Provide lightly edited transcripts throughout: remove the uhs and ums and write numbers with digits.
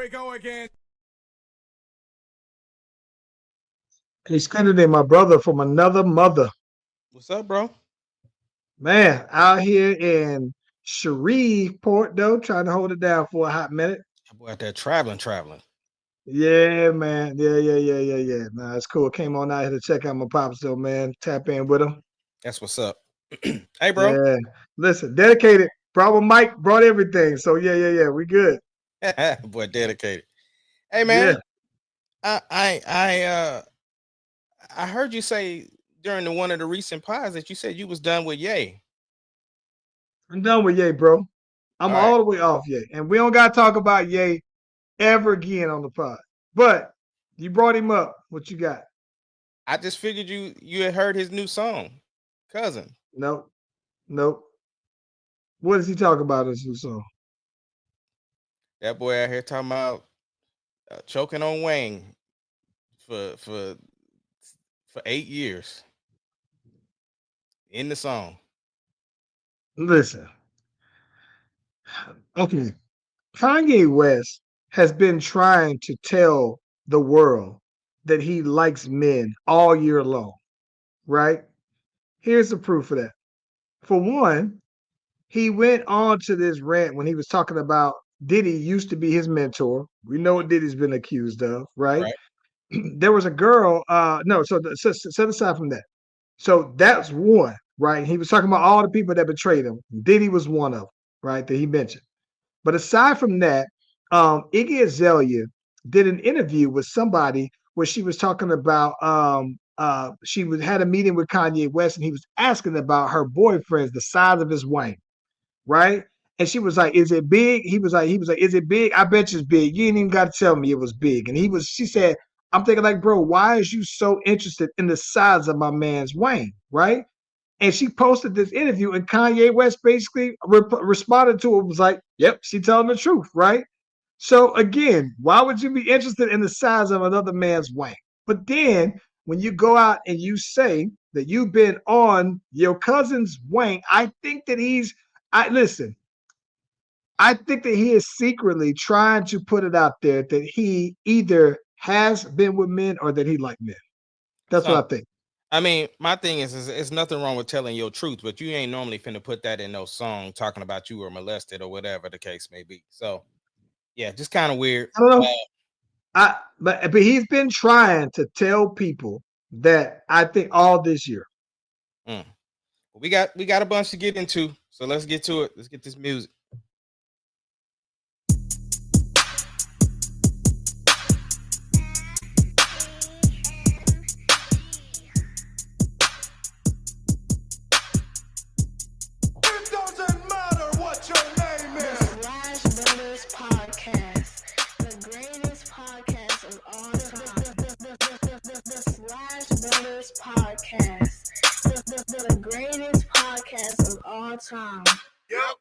we go again. He's Kennedy, my brother from another mother. What's up, bro? Man, out here in Shreveport, though, trying to hold it down for a hot minute. That boy out there traveling. Yeah, man. Yeah. Nah, it's cool. Came on out here to check out my pops, though, man. Tap in with him. That's what's up. Hey, bro. Yeah. Listen, dedicated. Brought Mike, brought everything. So, yeah. We good. Boy, dedicated. Hey, Yeah. man. I heard you say during one of the recent pods that you said you was done with Ye. I'm done with Ye, bro. I'm all the way off Ye. And we don't got to talk about Ye ever again on the pod. But you brought him up. What you got? I just figured you had heard his new song, Cousin. Nope. What does he talk about in his new song? That boy out here talking about choking on Wayne for 8 years in the song. Listen. Okay. Kanye West has been trying to tell the world that he likes men all year long, right? Here's the proof of that. For one, he went on to this rant when he was talking about Diddy used to be his mentor. We know what Diddy's been accused of, right? There was a girl, set aside from that. So that's one, right? He was talking about all the people that betrayed him. Diddy was one of them, right? That he mentioned. But aside from that, Iggy Azalea did an interview with somebody where she was talking about had a meeting with Kanye West and he was asking about her boyfriend's the size of his wang, right? And she was like, "Is it big?" He was like, "Is it big? I bet it's big. You ain't even got to tell me it was big." And she said, "I'm thinking like, bro, why is you so interested in the size of my man's wang, right?" And she posted this interview, and Kanye West basically responded to it, was like, "Yep, she telling the truth, right?" So again, why would you be interested in the size of another man's wang? But then when you go out and you say that you've been on your cousin's wang, I think that I think that he is secretly trying to put it out there that he either has been with men or that he like men. That's what I think. I mean, my thing is it's nothing wrong with telling your truth, but you ain't normally finna put that in no song talking about you were molested or whatever the case may be. So, yeah, just kind of weird. I don't know. But he's been trying to tell people that I think all this year. We got a bunch to get into, so let's get to it. Let's get this music. The greatest podcast of all time. Yep.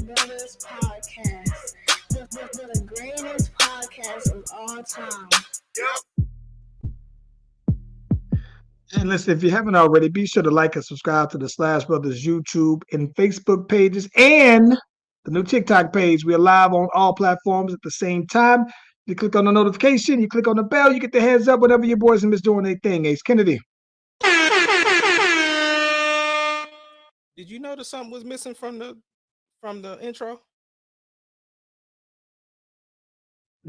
Brotherz podcast. The greatest podcast of all time. Yep. And listen, if you haven't already, be sure to like and subscribe to the Slash Brothers YouTube and Facebook pages and the new TikTok page. We are live on all platforms at the same time. You click on the notification, you click on the bell, you get the heads up whenever your boys and Miss doing their thing. Ace Kennedy. Did you notice something was missing from the intro?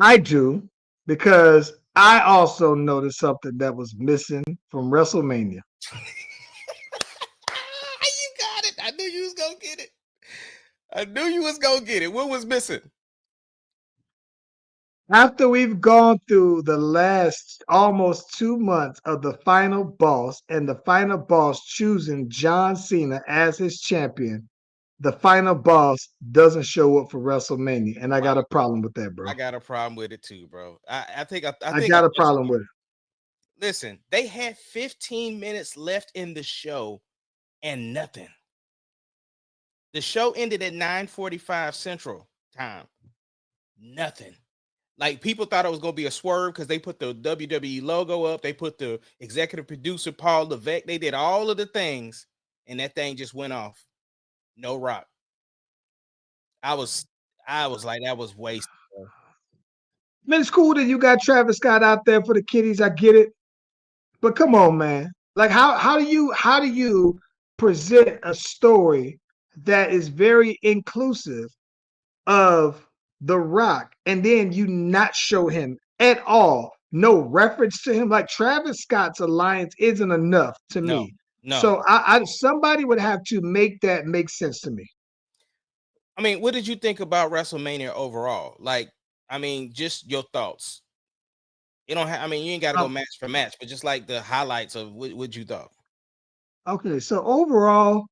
I do, because I also noticed something that was missing from WrestleMania. You got it. I knew you was gonna get it. I knew you was gonna get it. What was missing? After we've gone through the last almost 2 months of the final boss and the final boss choosing John Cena as his champion, the final boss doesn't show up for WrestleMania, and I got a problem with that, bro. I got a problem with it too, bro. I think I got a problem with it. Listen, they had 15 minutes left in the show and nothing. The show ended at 9:45 Central Time. Nothing. Like people thought it was gonna be a swerve because they put the WWE logo up, they put the executive producer Paul Levesque, they did all of the things, and that thing just went off. No Rock. I was like, that was wasted. Bro. I mean, it's cool that you got Travis Scott out there for the kiddies. I get it, but come on, man. Like, how do you present a story that is very inclusive of The Rock, and then you not show him at all? No reference to him. Like Travis Scott's alliance isn't enough to No, me. no. So I somebody would have to make that make sense to me. I mean, what did you think about WrestleMania overall? Like, I mean, just your thoughts. You don't have, I mean, you ain't got to go Um, match for match, but just like the highlights of what you thought. okay, so overall,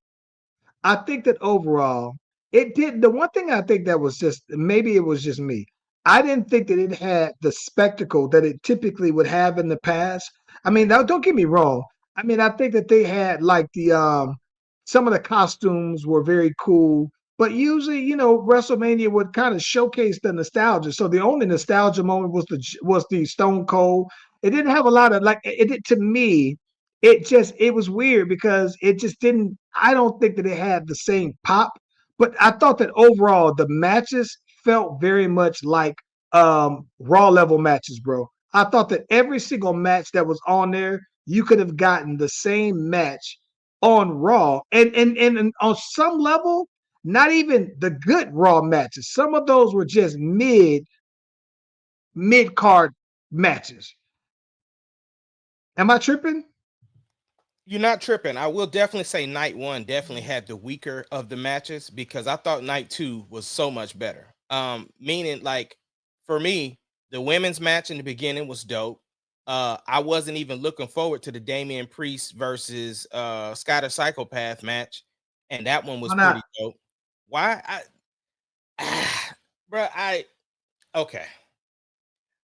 I think that overall, it did. The one thing I think that was just maybe it was just me. I didn't think that it had the spectacle that it typically would have in the past. I mean, now don't get me wrong. I mean, I think that they had like the some of the costumes were very cool, but usually, WrestleMania would kind of showcase the nostalgia. So the only nostalgia moment was the Stone Cold. It didn't have a lot of like it did to me. It was weird because it just didn't. I don't think that it had the same pop, but I thought that overall the matches felt very much like Raw level matches, bro. I thought that every single match that was on there, you could have gotten the same match on Raw, and on some level, not even the good Raw matches. Some of those were just mid card matches. Am I tripping? You're not tripping. I will definitely say night one definitely had the weaker of the matches because I thought night two was so much better. Meaning like for me, the women's match in the beginning was dope. I wasn't even looking forward to the Damian Priest versus Scott Psychopath match, and that one was Why pretty not? dope. Why bro, okay.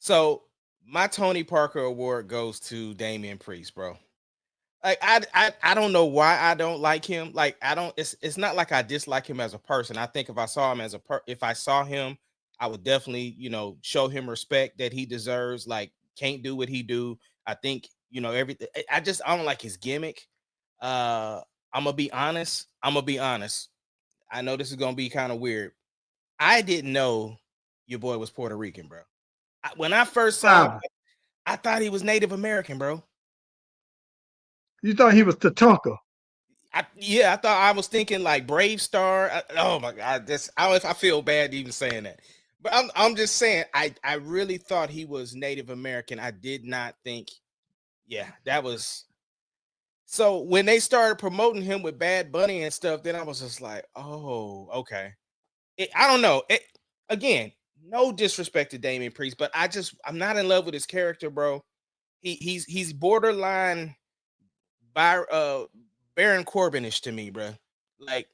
So my Tony Parker award goes to Damian Priest, bro. Like I don't know why I don't like him. Like I don't. It's not like I dislike him as a person. I think if I saw him if I saw him, I would definitely show him respect that he deserves. Like can't do what he do. I think everything. I don't like his gimmick. Uh, I'm gonna be honest. I know this is gonna be kind of weird. I didn't know your boy was Puerto Rican, bro. When I first saw him, Wow. I thought he was Native American, bro. You thought he was Tatanka. I thought I was thinking like Brave Star. Oh my god, I don't know if I feel bad even saying that, but I'm just saying I really thought he was Native American. I did not think. Yeah, that was so when they started promoting him with Bad Bunny and stuff. Then I was just like, oh, okay. I don't know. Again, no disrespect to Damian Priest, but I'm not in love with his character, bro. He's borderline by Baron Corbinish to me, bro. Like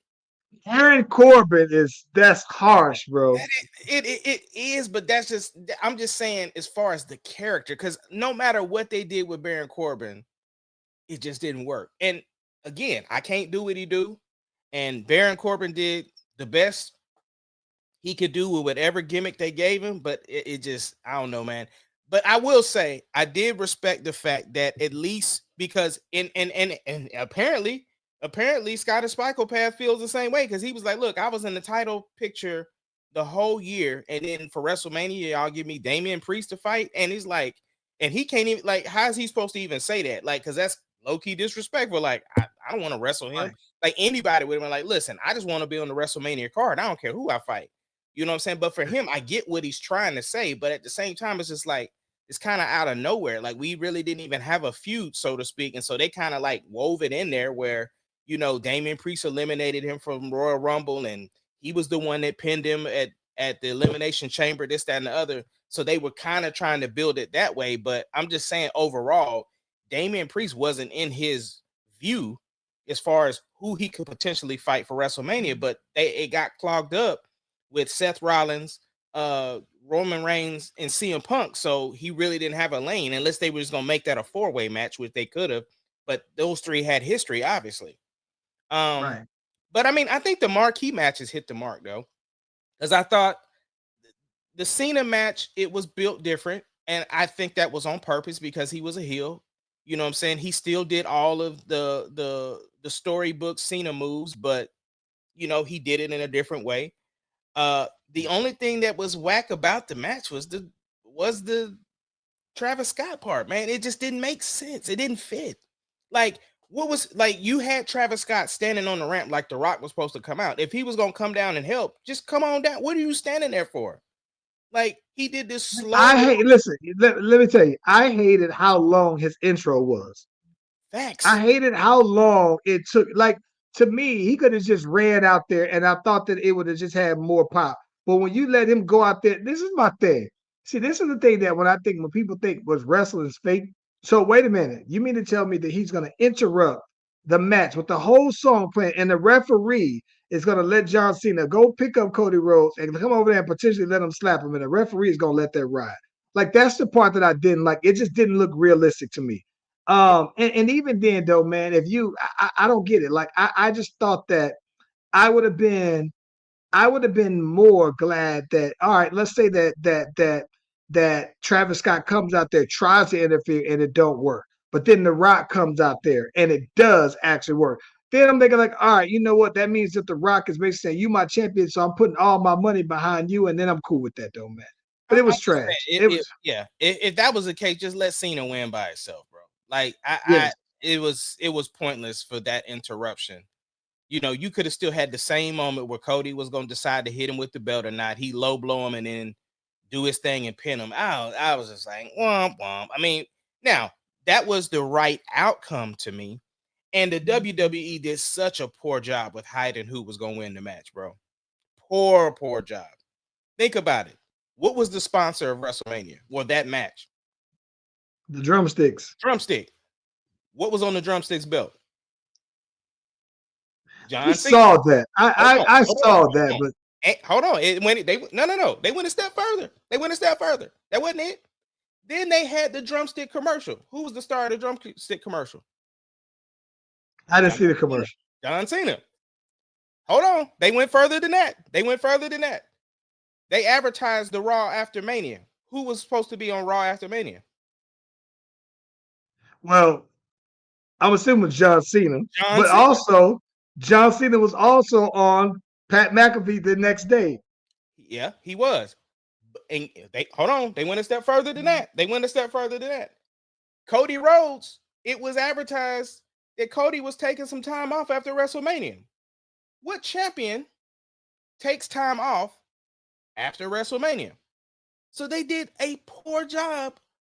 Aaron Corbin that's harsh, bro. it is, but I'm just saying as far as the character, because no matter what they did with Baron Corbin, it just didn't work. And again, I can't do what he do, and Baron Corbin did the best he could do with whatever gimmick they gave him, but it just I don't know, man. But I will say I did respect the fact that at least because and apparently Scott Spikopath feels the same way because he was like, look, I was in the title picture the whole year, and then for WrestleMania, y'all give me Damian Priest to fight, and he's like, and he can't even like, how is he supposed to even say that? Like, because that's low key disrespectful. Like, I don't want to wrestle him. Right. Like anybody would have been like, listen, I just want to be on the WrestleMania card. I don't care who I fight. You know what I'm saying? But for him, I get what he's trying to say. But at the same time, it's just like it's kind of out of nowhere. Like we really didn't even have a feud, so to speak. And so they kind of like wove it in there where, Damian Priest eliminated him from Royal Rumble, and he was the one that pinned him at the Elimination Chamber, this, that, and the other. So they were kind of trying to build it that way. But I'm just saying overall, Damian Priest wasn't in his view as far as who he could potentially fight for WrestleMania, but it got clogged up with Seth Rollins, Roman Reigns, and CM Punk. So he really didn't have a lane unless they were just gonna make that a four-way match, which they could have. But those three had history, obviously. Um, Right. But I mean, I think the marquee matches hit the mark though, because I thought the Cena match, it was built different, and I think that was on purpose because he was a heel. You know what I'm saying? He still did all of the storybook Cena moves, but he did it in a different way. The only thing that was whack about the match was the Travis Scott part, man. It just didn't make sense. It didn't fit. Like, what was like you had Travis Scott standing on the ramp like The Rock was supposed to come out. If he was gonna come down and help, just come on down. What are you standing there for? Like, he did this slow Listen, let me tell you, I hated how long his intro was. facts. I hated how long it took. Like, to me, he could have just ran out there, and I thought that it would have just had more pop. But when you let him go out there, this is my thing. See, this is the thing that when people think was wrestling's fake. So wait a minute, you mean to tell me that he's going to interrupt the match with the whole song playing, and the referee is going to let John Cena go pick up Cody Rhodes and come over there and potentially let him slap him, and the referee is going to let that ride? Like, that's the part that I didn't like. It just didn't look realistic to me. And even then though, man, if you I don't get it. Like, I just thought that I would have been more glad that, all right, let's say that Travis Scott comes out there, tries to interfere, and it don't work. But then The Rock comes out there and it does actually work. Then I'm thinking, like, all right, you know what? That means that The Rock is basically saying, you my champion, so I'm putting all my money behind you, and then I'm cool with that though, man. But it I'm was just saying, trash. It was yeah. If that was the case, just let Cena win by itself, bro. Like, yes. it was pointless for that interruption. You could have still had the same moment where Cody was going to decide to hit him with the belt or not. He low blow him and then do his thing and pin him out. I was just like, womp womp. I mean, now that was the right outcome to me. And the WWE did such a poor job with hiding who was going to win the match, bro. Poor job. Think about it. What was the sponsor of WrestleMania? Well, that match. The drumsticks. Drumstick. What was on the drumsticks belt? We John Cena. saw that. I saw Hold that, on. but Hold on. No. They went a step further. That wasn't it. Then they had the drumstick commercial. Who was the star of the drumstick commercial? I didn't see the commercial. John Cena. Hold on. They went further than that. They advertised the Raw after Mania. Who was supposed to be on Raw after Mania? Well, I'm assuming John Cena, John but Cena. also John Cena was also on Pat McAfee the next day. Yeah, he was. And they went a step further than that. Cody Rhodes, it was advertised that Cody was taking some time off after WrestleMania. What champion takes time off after WrestleMania? So they did a poor job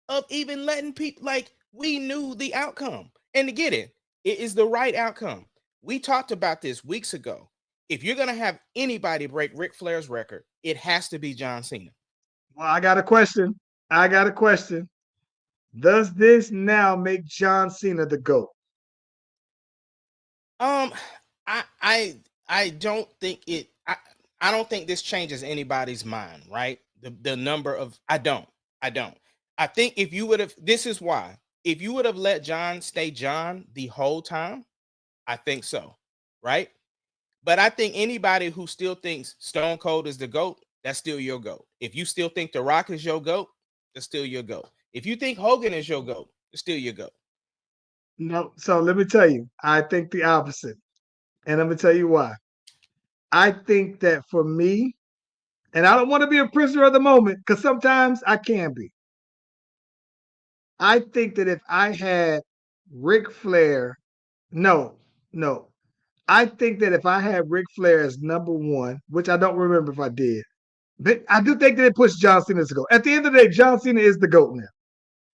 of even letting people, like, we knew the outcome. And to get it is the right outcome. We talked about this weeks ago. If you're going to have anybody break Ric Flair's record, it has to be John Cena. Well, I got a question. Does this now make John Cena the GOAT? I don't think it. I don't think this changes anybody's mind, right? The number of I don't. I think if you would have, this is why. If you would have let John stay John the whole time, I think so, right? But I think anybody who still thinks Stone Cold is the GOAT, that's still your GOAT. If you still think The Rock is your GOAT, that's still your GOAT. If you think Hogan is your GOAT, it's still your GOAT. No. So let me tell you, I think the opposite. And I'm going to tell you why. I think that for me, and I don't want to be a prisoner of the moment because sometimes I can be. I think that if I had Ric Flair, no. I think that if I had Ric Flair as number one, which I don't remember if I did, but I do think that it puts John Cena as the GOAT. At the end of the day, John Cena is the GOAT now.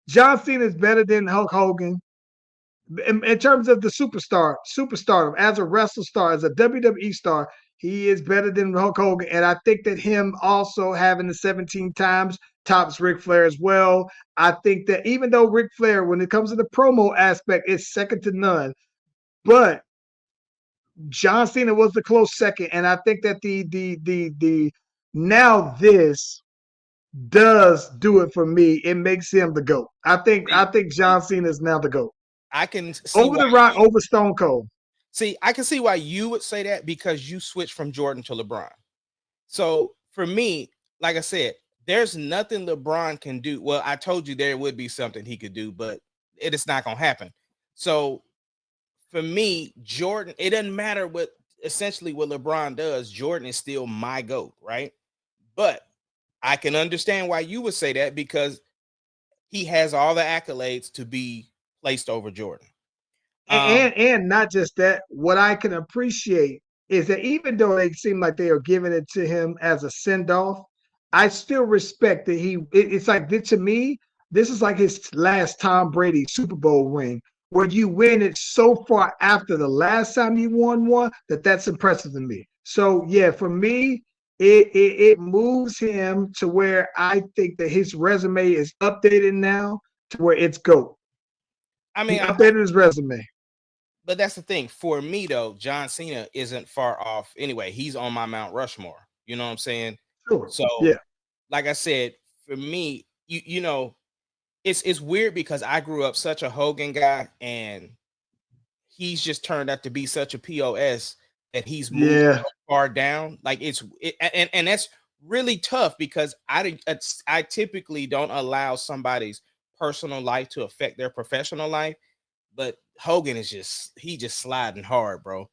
John Cena is better than Hulk Hogan. In terms of the superstardom, as a wrestler star, as a WWE star, he is better than Hulk Hogan. And I think that him also having the 17 times tops Ric Flair as well. I think that even though Ric Flair, when it comes to the promo aspect, is second to none, but John Cena was the close second. And I think that the now this does do it for me. It makes him the GOAT. I think John Cena is now the GOAT. I can see Over The Rock, over Stone Cold. See, I can see why you would say that because you switched from Jordan to LeBron. So for me, like I said, there's nothing LeBron can do. Well, I told you there would be something he could do, but it is not gonna happen. So for me, Jordan, it doesn't matter what essentially what LeBron does, Jordan is still my GOAT, right? But I can understand why you would say that because he has all the accolades to be placed over Jordan. And not just that, what I can appreciate is that even though they seem like they are giving it to him as a send off, I still respect that it's like to me, this is like his last Tom Brady Super Bowl ring, where you win it so far after the last time you won one that's impressive to me. So yeah, for me, it moves him to where I think that his resume is updated now to where it's GOAT. I He mean, updated his resume. but that's the thing. For me, though, John Cena isn't far off. Anyway, he's on my Mount Rushmore. You know what I'm saying? Sure. So, Yeah. like I said, for me, you know, it's weird because I grew up such a Hogan guy, and he's just turned out to be such a POS that he's moved Yeah. so far down. Like and that's really tough because I typically don't allow somebody's personal life to affect their professional life, but Hogan is just sliding hard, bro.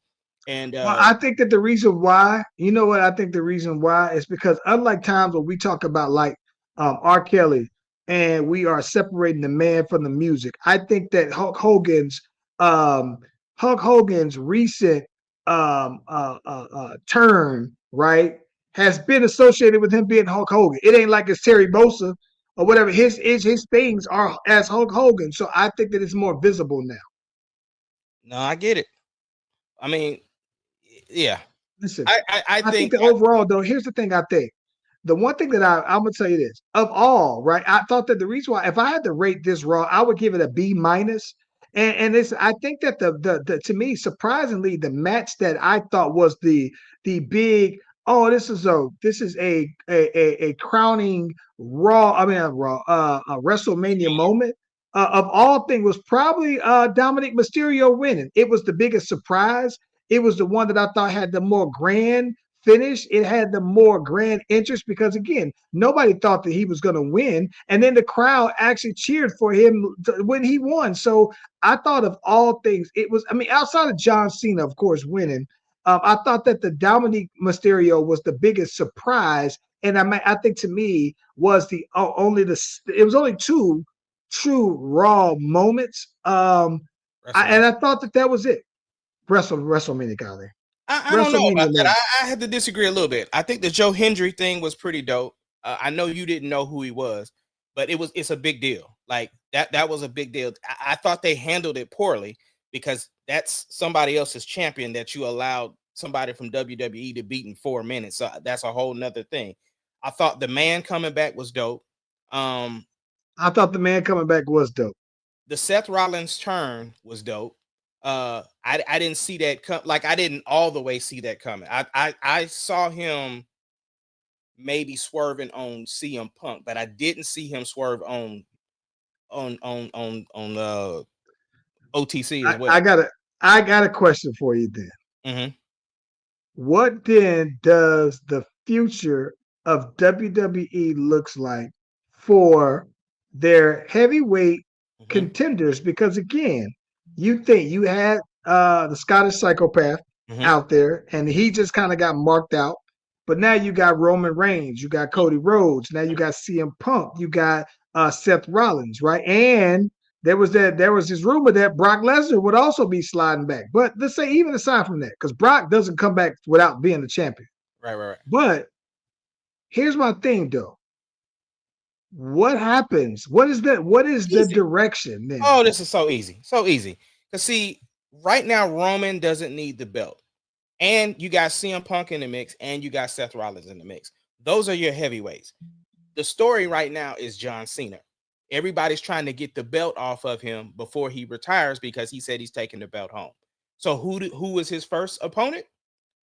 And Well, I think that the reason why, you know what, I think the reason why is because unlike times when we talk about like R. Kelly and we are separating the man from the music, I think that um, Hulk Hogan's recent turn, right, has been associated with him being Hulk Hogan. It ain't like it's Terry Bosa or whatever. His things are as Hulk Hogan, so I think that it's more visible now. no, I get it. I mean, yeah, Listen, I I think think that overall, though, here's the thing I think. The one thing that I'm gonna tell you this of all, right? I thought that the reason why, if I had to rate this Raw, I would give it a B minus. And it's I think that the to me, surprisingly, the match that I thought was the big, oh, this is a crowning Raw, I mean Raw, a WrestleMania moment. Of all things was probably Dominic Mysterio winning. It was the biggest surprise. It was the one that I thought had the more grand finish. It had the more grand interest because again, nobody thought that he was going to win, and then the crowd actually cheered for him when he won. So I thought of all things, it was. I mean, outside of John Cena, of course, winning, I thought that the Dominic Mysterio was the biggest surprise, and I think to me was the only the it was only two true Raw moments. And I thought that was it. WrestleMania got there. I don't know WrestleMania about that. moment. I had to disagree a little bit. I think the Joe Hendry thing was pretty dope. I know you didn't know who he was, but it's a big deal. Like that was a big deal. I thought they handled it poorly because that's somebody else's champion that you allowed somebody from WWE to beat in 4 minutes. So that's a whole nother thing. I thought the man coming back was dope. Um, I thought the man coming back was dope. the Seth Rollins turn was dope. I didn't see that come, like I didn't all the way see that coming. I saw him maybe swerving on CM Punk, but I didn't see him swerve on OTC as I, well. I got a I got a question for you then. Mm-hmm. What then does the future of WWE looks like for their heavyweight Mm-hmm. contenders? Because again, you think you had the Scottish psychopath Mm-hmm. out there, and he just kind of got marked out. But now you got Roman Reigns, you got Cody Rhodes, now you got CM Punk, you got Seth Rollins, right? And there was this rumor that Brock Lesnar would also be sliding back. But let's say even aside from that, because Brock doesn't come back without being the champion. Right. But here's my thing though. What happens? What is the Easy. direction then? Oh, this is so easy. So easy. Cause see, right now Roman doesn't need the belt. And you got CM Punk in the mix, and you got Seth Rollins in the mix. Those are your heavyweights. The story right now is John Cena. Everybody's trying to get the belt off of him before he retires because he said he's taking the belt home. So who was his first opponent?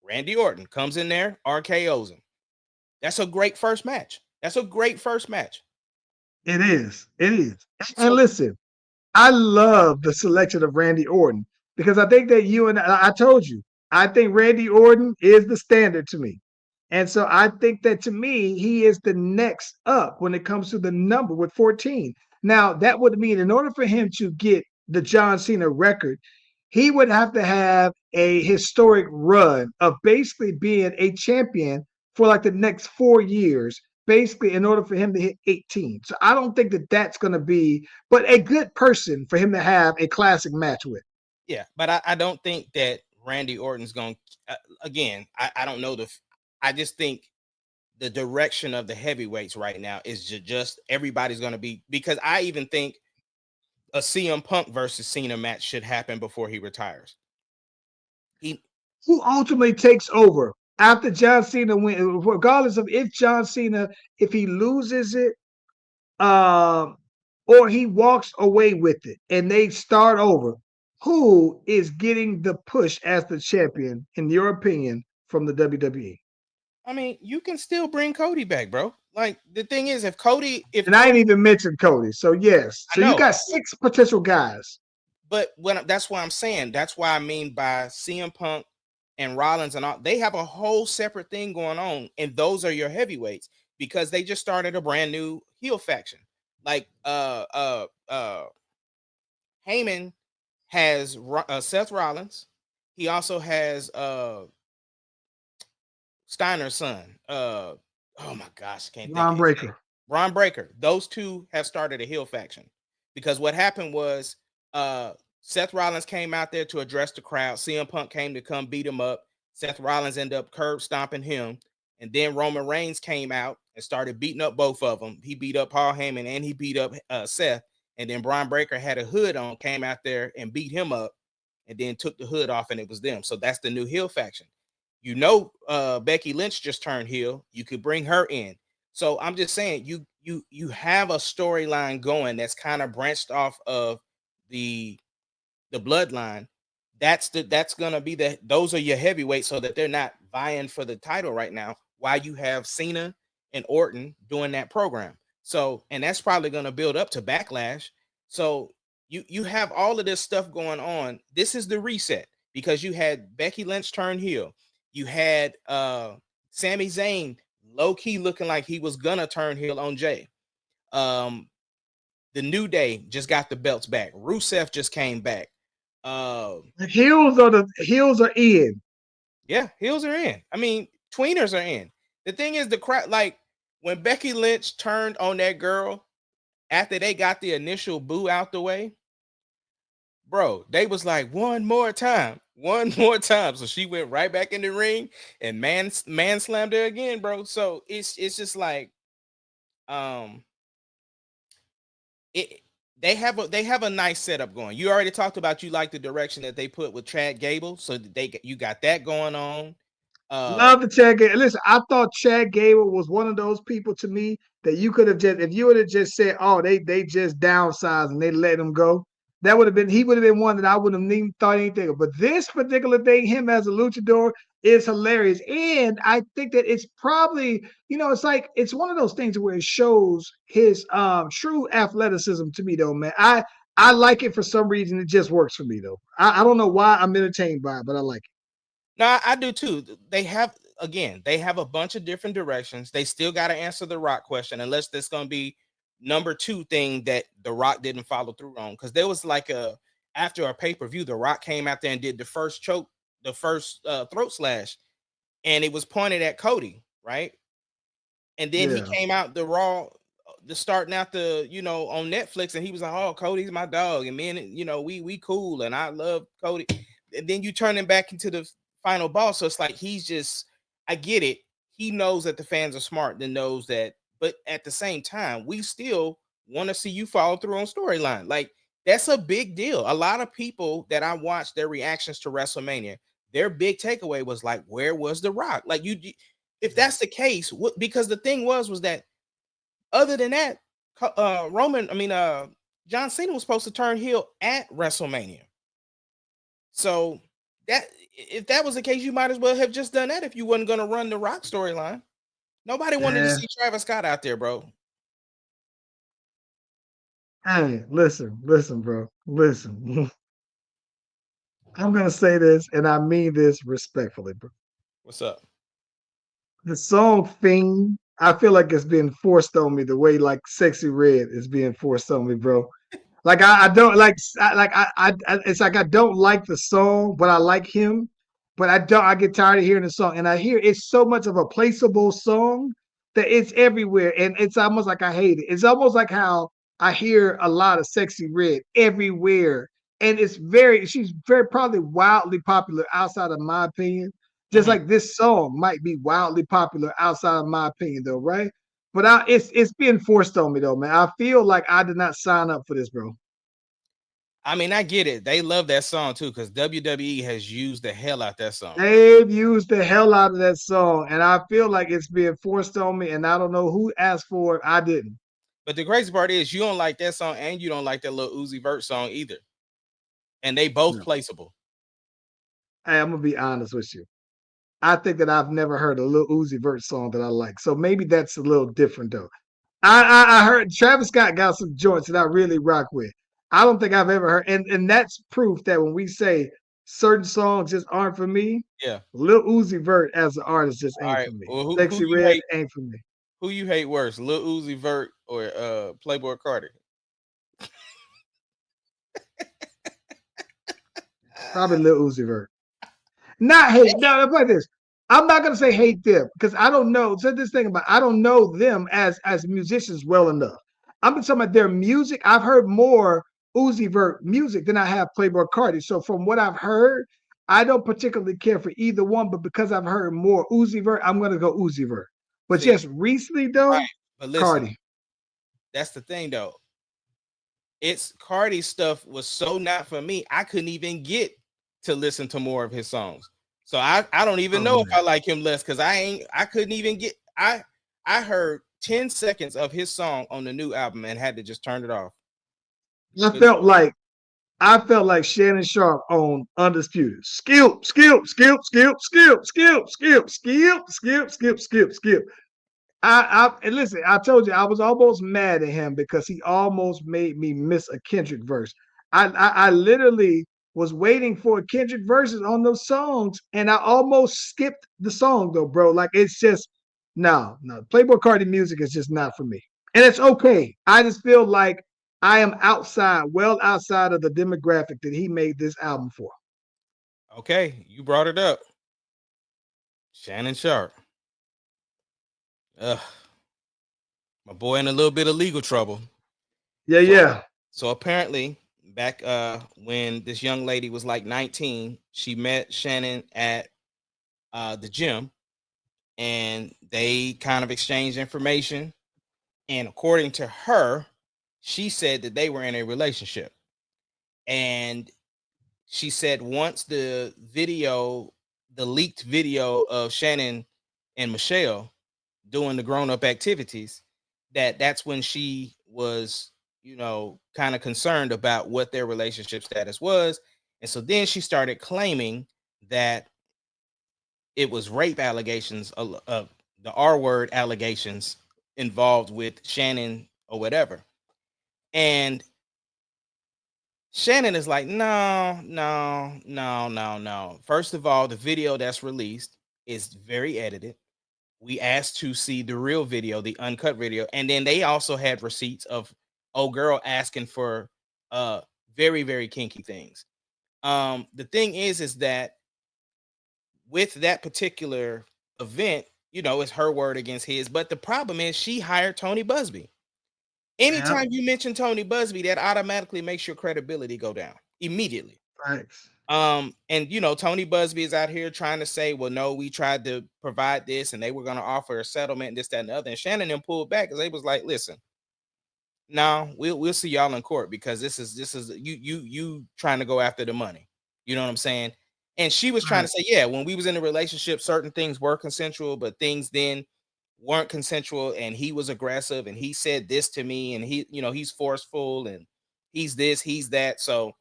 Randy Orton comes in there, RKO's him. That's a great first match. That's a great first match. It is. It is. And So listen, I love the selection of Randy Orton. because I think that I told you, I think Randy Orton is the standard to me. And so I think that to me, he is the next up when it comes to the number with 14. Now, that would mean in order for him to get the John Cena record, he would have to have a historic run of basically being a champion for like the next 4 years, basically, in order for him to hit 18. So I don't think that that's going to be, but a good person for him to have a classic match with. Yeah, but I don't think that Randy Orton's going to, again, I don't know I just think the direction of the heavyweights right now is just everybody's going to be, because I even think a CM Punk versus Cena match should happen before he retires. Who ultimately takes over after John Cena wins, regardless of if John Cena, if he loses it, or he walks away with it and they start over, who is getting the push as the champion, in your opinion, from the WWE? I mean, you can still bring Cody back, bro. Like, the thing is, if And I ain't even mentioned Cody. So yes. I So you know, got 6 potential guys. but that's why I'm saying, that's why I mean by CM Punk and Rollins and all, they have a whole separate thing going on, and those are your heavyweights because they just started a brand new heel faction. Like Heyman has Seth Rollins. He also has Steiner's son. Oh my gosh, I can't think Ron of his name. Breaker. Ron Breaker. Those two have started a heel faction because what happened was Seth Rollins came out there to address the crowd. CM Punk came to come beat him up. Seth Rollins ended up curb stomping him. And then Roman Reigns came out and started beating up both of them. He beat up Paul Heyman and he beat up Seth. And then Braun Breaker had a hood on, came out there and beat him up and then took the hood off, and it was them. So that's the new heel faction. You know, Becky Lynch just turned heel. You could bring her in. So I'm just saying, you have a storyline going that's kind of branched off of the bloodline. That's gonna be those are your heavyweights, so that they're not vying for the title right now. While you have Cena and Orton doing that program. So, and that's probably gonna build up to Backlash. So you have all of this stuff going on. This is the reset because you had Becky Lynch turn heel. You had Sami Zayn low key looking like he was gonna turn heel on Jay. The New Day just got the belts back. Rusev just came back. The heels are in. Yeah, heels are in. I mean, tweeners are in. The thing is, the crowd, like when Becky Lynch turned on that girl after they got the initial boo out the way, bro, they was like, one more time, one more time. So she went right back in the ring and man slammed her again, bro. So it's just like, um, it they have a nice setup going. You already talked about you like the direction that they put with Chad Gable, so you got that going on. Love the Chad Gable. Listen, I thought Chad Gable was one of those people to me that you could have just, if you would have just said, oh, they just downsized and they let him go, that would have been, he would have been one that I wouldn't have even thought anything of. But this particular thing, him as a luchador, is hilarious. And I think that it's probably, it's like, it's one of those things where it shows his true athleticism to me, though, man. I like it for some reason. It just works for me, though. I don't know why I'm entertained by it, but I like it. No, I do too. They have a bunch of different directions. They still got to answer the Rock question, unless that's going to be number 2 thing that the Rock didn't follow through on. Because there was like after a pay-per-view, the Rock came out there and did the first choke, the first throat slash, and it was pointed at Cody, right? And then he Yeah. came out the Raw, the starting out on Netflix, and he was like, "Oh, Cody's my dog, and man, we cool, and I love Cody." And then you turn him back into the final boss, so it's like he's just, I get it. He knows that the fans are smart, and knows that, but at the same time, we still want to see you follow through on storyline. Like, that's a big deal. A lot of people that I watched their reactions to WrestleMania, their big takeaway was like, "Where was The Rock?" Like, if that's the case, because the thing was that other than that, John Cena was supposed to turn heel at WrestleMania. So that, if that was the case, you might as well have just done that if you wasn't going to run the Rock storyline. Nobody wanted to see Travis Scott out there, bro. Hey, listen, bro. Listen. I'm gonna say this, and I mean this respectfully, bro. What's up? The song "Fiend," I feel like it's being forced on me the way like "Sexy Red" is being forced on me, bro. Like I don't like it's like I don't like the song, but I like him. But I don't. I get tired of hearing the song, and I hear it's so much of a placeable song that it's everywhere, and it's almost like I hate it. It's almost like how I hear a lot of "Sexy Red" everywhere, and it's very. She's very probably wildly popular outside of my opinion. Just Mhm. like this song might be wildly popular outside of my opinion, though, right? But it's being forced on me though, man. I feel like I did not sign up for this, bro. I mean, I get it. They love that song too because WWE has used the hell out that song. They've used the hell out of that song, and I feel like it's being forced on me, and I don't know who asked for it. I didn't. But the crazy part is you don't like that song and you don't like that little Uzi Vert song either. And they both No. placeable. Hey, I'm gonna be honest with you. I think that I've never heard a Lil Uzi Vert song that I like, so maybe that's a little different though. I heard Travis Scott got some joints that I really rock with. I don't think I've ever heard, and that's proof that when we say certain songs just aren't for me, Yeah. Lil Uzi Vert as an artist just All ain't right. for me. Well, who Sexy you Red hate? ain't for me. Who you hate worse, Lil Uzi Vert or Playboy Carter? Probably Lil Uzi Vert. Not hate. No, like this. I'm not gonna say hate them because I don't know. So this thing about I don't know them as musicians well enough. I'm talking about their music. I've heard more Uzi Vert music than I have Playboy Cardi. So from what I've heard, I don't particularly care for either one. But because I've heard more Uzi Vert, I'm gonna go Uzi Vert. But See, just recently right. though, But listen, Cardi. that's the thing though. It's Cardi stuff was so not for me. I couldn't even get to listen to more of his songs. So I don't even Oh know if man, I like him less because I couldn't even get I heard 10 seconds of his song on the new album and had to just turn it off. I Couldn't felt like I felt like Shannon Sharpe on Undisputed. Skip, skip, skip, skip, skip, skip, skip, skip, skip, skip, skip, skip. And listen, I told you I was almost mad at him because he almost made me miss a Kendrick verse. I literally was waiting for Kendrick verses on those songs, and I almost skipped the song though, bro. Like it's just no. Playboy Cardi music is just not for me, and it's okay. I just feel like I am outside, well outside of the demographic that he made this album for. Okay, you brought it up. Shannon Sharpe. Ugh, my boy in a little bit of legal trouble. Yeah, So yeah. so apparently back when this young lady was like 19, she met Shannon at the gym and they kind of exchanged information. And according to her, she said that they were in a relationship. And she said once the leaked video of Shannon and Michelle doing the grown-up activities, that's when she was, kind of concerned about what their relationship status was. And so then she started claiming that it was rape allegations, the R word allegations involved with Shannon or whatever. And Shannon is like, no, no, no, no, no. First of all, the video that's released is very edited. We asked to see the real video, the uncut video, and then they also had receipts of old girl asking for very, very kinky things. The thing is that with that particular event, it's her word against his. But the problem is she hired Tony Busby. Yeah. Anytime you mention Tony Busby, that automatically makes your credibility go down immediately. Thanks. And Tony Busby is out here trying to say, well, no, we tried to provide this and they were going to offer a settlement and this, that, and the other. And Shannon then pulled back because they was like, listen, no, we'll see y'all in court because this is you trying to go after the money. You know what I'm saying? And she was trying Right. to say, yeah, when we was in a relationship, certain things were consensual, but things then weren't consensual, and he was aggressive and he said this to me, and he's forceful and he's this, he's that. So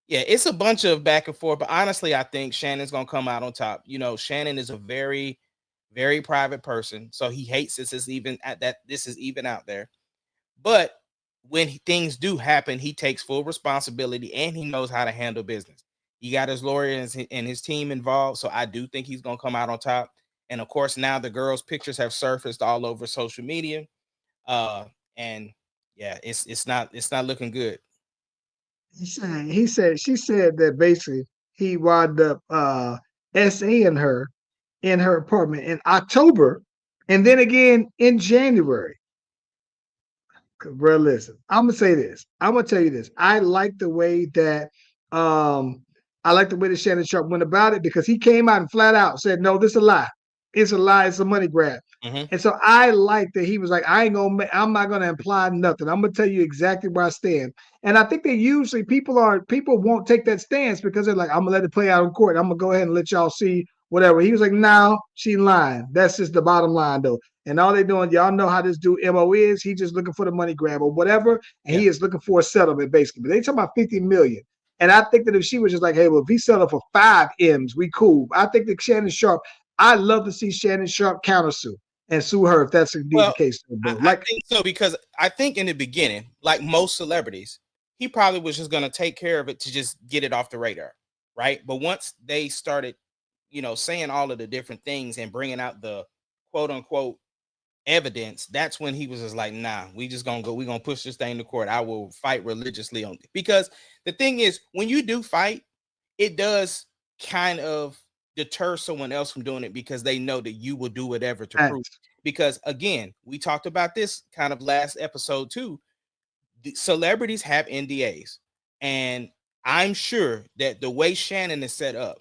yeah, it's a bunch of back and forth, but honestly, I think Shannon's gonna come out on top. Shannon is a very, very private person, so he hates this is even out there. But when things do happen, he takes full responsibility and he knows how to handle business. He got his lawyer and his team involved, so I do think he's gonna come out on top. And of course, now the girls' pictures have surfaced all over social media. And yeah, it's not looking good. She said that basically he wound up SAing her in her apartment in October and then again in January. Bro, listen, I'm gonna say this. I'm gonna tell you this. Um I like the way that Shannon Sharpe went about it because he came out and flat out said, "No, this is a lie. It's a lie. It's a money grab." Mm-hmm. And so I like that he was like, I'm not gonna imply nothing. I'm gonna tell you exactly where I stand. And I think that usually people won't take that stance because they're like, I'm gonna let it play out in court. I'm gonna go ahead and let y'all see whatever. He was like, no, she lying. That's just the bottom line though. And all they doing, y'all know how this dude MO is. He just looking for the money grab or whatever, and Yeah. he is looking for a settlement basically. But they talking about 50 million. And I think that if she was just like, hey, well, if he settled for 5 M's, we cool. I think that Shannon Sharpe, I love to see Shannon Sharpe countersue and sue her if that's indeed the Well, case, bro. I think so because I think in the beginning, like most celebrities, he probably was just gonna take care of it to just get it off the radar, right? But once they started, saying all of the different things and bringing out the quote unquote evidence, that's when he was just like, nah, we're gonna push this thing to court. I will fight religiously on it. Because the thing is, when you do fight, it does kind of deter someone else from doing it because they know that you will do whatever to prove. Because again, we talked about this kind of last episode too. The celebrities have NDAs, and I'm sure that the way Shannon is set up,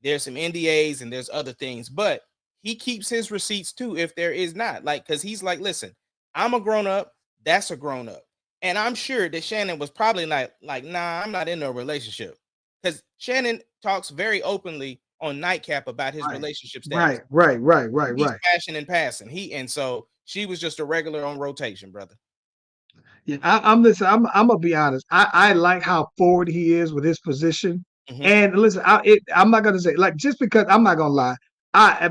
there's some NDAs and there's other things, but he keeps his receipts too if there is not. Like, because he's like, listen, I'm a grown up, that's a grown up. And I'm sure that Shannon was probably like, nah, I'm not in a relationship. Because Shannon talks very openly on Nightcap about his relationship status. He's passion and passing. And so she was just a regular on rotation, brother. Yeah, I'm listen. I'm gonna be honest. I like how forward he is with his position. Mm-hmm. And listen, I'm not gonna say like just because I'm not gonna lie.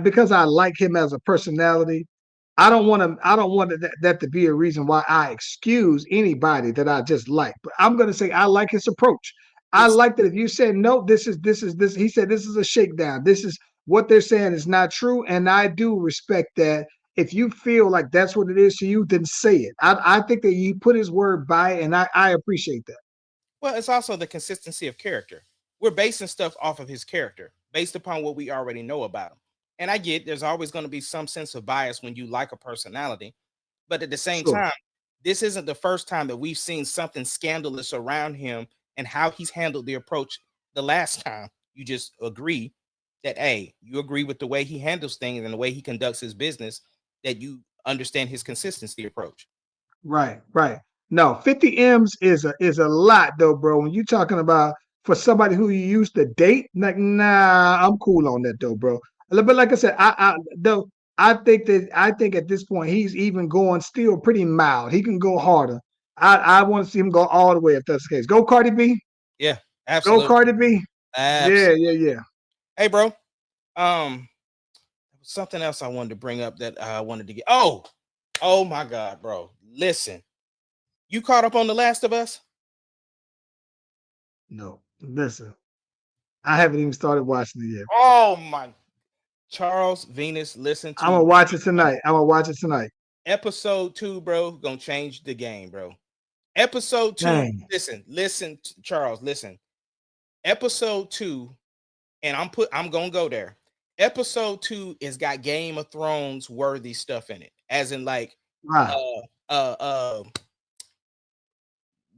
Because I like him as a personality. I don't want that to be a reason why I excuse anybody that I just like. But I'm gonna say I like his approach. I like that if you said no, this is this. He said this is a shakedown. This is what they're saying is not true, and I do respect that. If you feel like that's what it is to you, then say it. I think that he put his word by it, and I appreciate that. Well, it's also the consistency of character. We're basing stuff off of his character based upon what we already know about him. And I get there's always going to be some sense of bias when you like a personality, but at the same time, this isn't the first time that we've seen something scandalous around him and how he's handled the approach the last time. You just agree that, hey, you agree with the way he handles things and the way he conducts his business, that you understand his consistency approach. Right. No, 50 M's is a lot though, bro. When you talking about for somebody who you used to date, like nah, I'm cool on that though, bro. But like I said, I think at this point he's even going still pretty mild. He can go harder. I want to see him go all the way if that's the case. Go Cardi B. Yeah, absolutely. Go Cardi B. Absolutely. Yeah. Hey, bro. Something else I wanted to bring up that I wanted to get. Oh my God, bro. Listen, you caught up on The Last of Us? No, listen. I haven't even started watching it yet. Oh my Charles Venus, listen to I'm gonna watch it tonight. Episode 2, bro, gonna change the game, bro. Episode 2. Dang. Listen, Charles, listen. Episode 2, and I'm gonna go there. Episode 2 has got Game of Thrones worthy stuff in it, as in like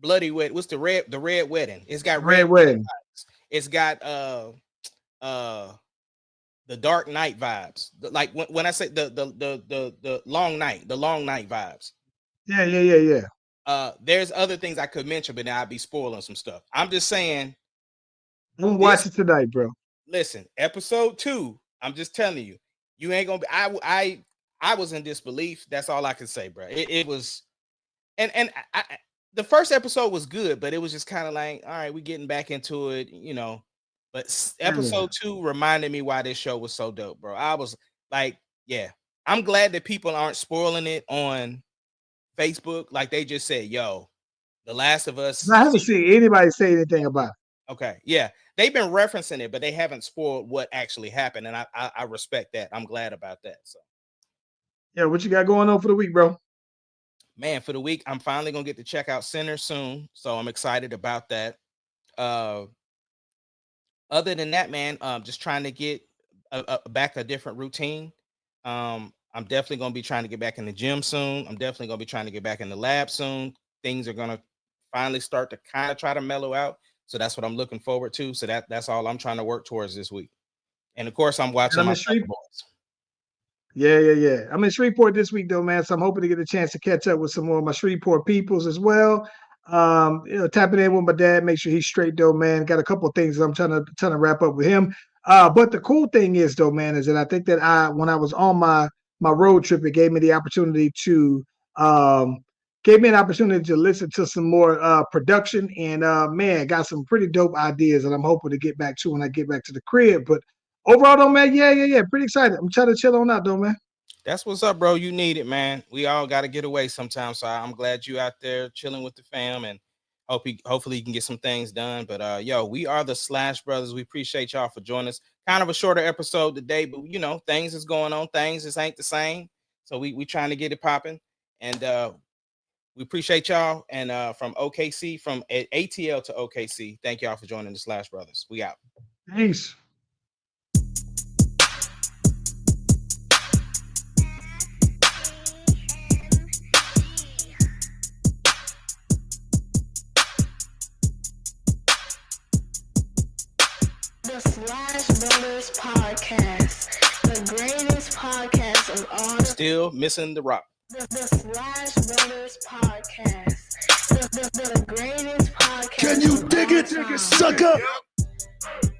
bloody wet. What's the red wedding? It's got red wedding. It's got the Dark Knight vibes. Like when I say the long night vibes. Yeah. There's other things I could mention, but now I'd be spoiling some stuff. I'm just saying. I'm gonna watch it tonight, bro. Listen, episode 2. I'm just telling you, you ain't gonna be. I was in disbelief. That's all I can say, bro. It was, and the first episode was good, but it was just kind of like, all right, we getting back into it, But episode 2 reminded me why this show was so dope, bro. I was like, yeah, I'm glad that people aren't spoiling it on Facebook. Like they just said, yo, The Last of Us. I haven't seen anybody say anything about it. Okay, yeah, they've been referencing it, but they haven't spoiled what actually happened, and I respect that. I'm glad about that. So, Yeah, what you got going on for the week, bro? man, for the week, I'm finally gonna get to check out Center soon, so I'm excited about that. Uh, Other than that, man, just trying to get back a different routine. I'm definitely gonna be trying to get back in the gym soon. I'm definitely gonna be trying to get back in the lab soon. Things are gonna finally start to kind of try to mellow out. So that's what I'm looking forward to. So that's all I'm trying to work towards this week. And of course, I'm And watching I'm my in Street. boys. Yeah. I'm in Shreveport this week though, man. So I'm hoping to get a chance to catch up with some more of my Shreveport peoples as well. Tapping in with my dad, make sure he's straight though, man. Got a couple of things I'm trying to wrap up with him. But the cool thing is though, man, is that I think that when I was on my road trip, it gave me the opportunity to listen to some more production and man, got some pretty dope ideas that I'm hoping to get back to when I get back to the crib. But overall, though, man, yeah. Pretty excited. I'm trying to chill on out, though, man. That's what's up, bro. You need it, man. We all got to get away sometimes. So I'm glad you out there chilling with the fam, and hopefully you can get some things done. But yo, we are the Slash Brothers. We appreciate y'all for joining us. Kind of a shorter episode today, but you know, things is going on. Things just ain't the same. So we trying to get it popping. And we appreciate y'all. And from OKC, from ATL to OKC, thank y'all for joining the Slash Brothers. We out. Peace. The Slash Brothers Podcast, the greatest podcast of all time. Still missing the rock. The Slash Brothers Podcast, the greatest podcast. Can you dig it, sucker? Yep.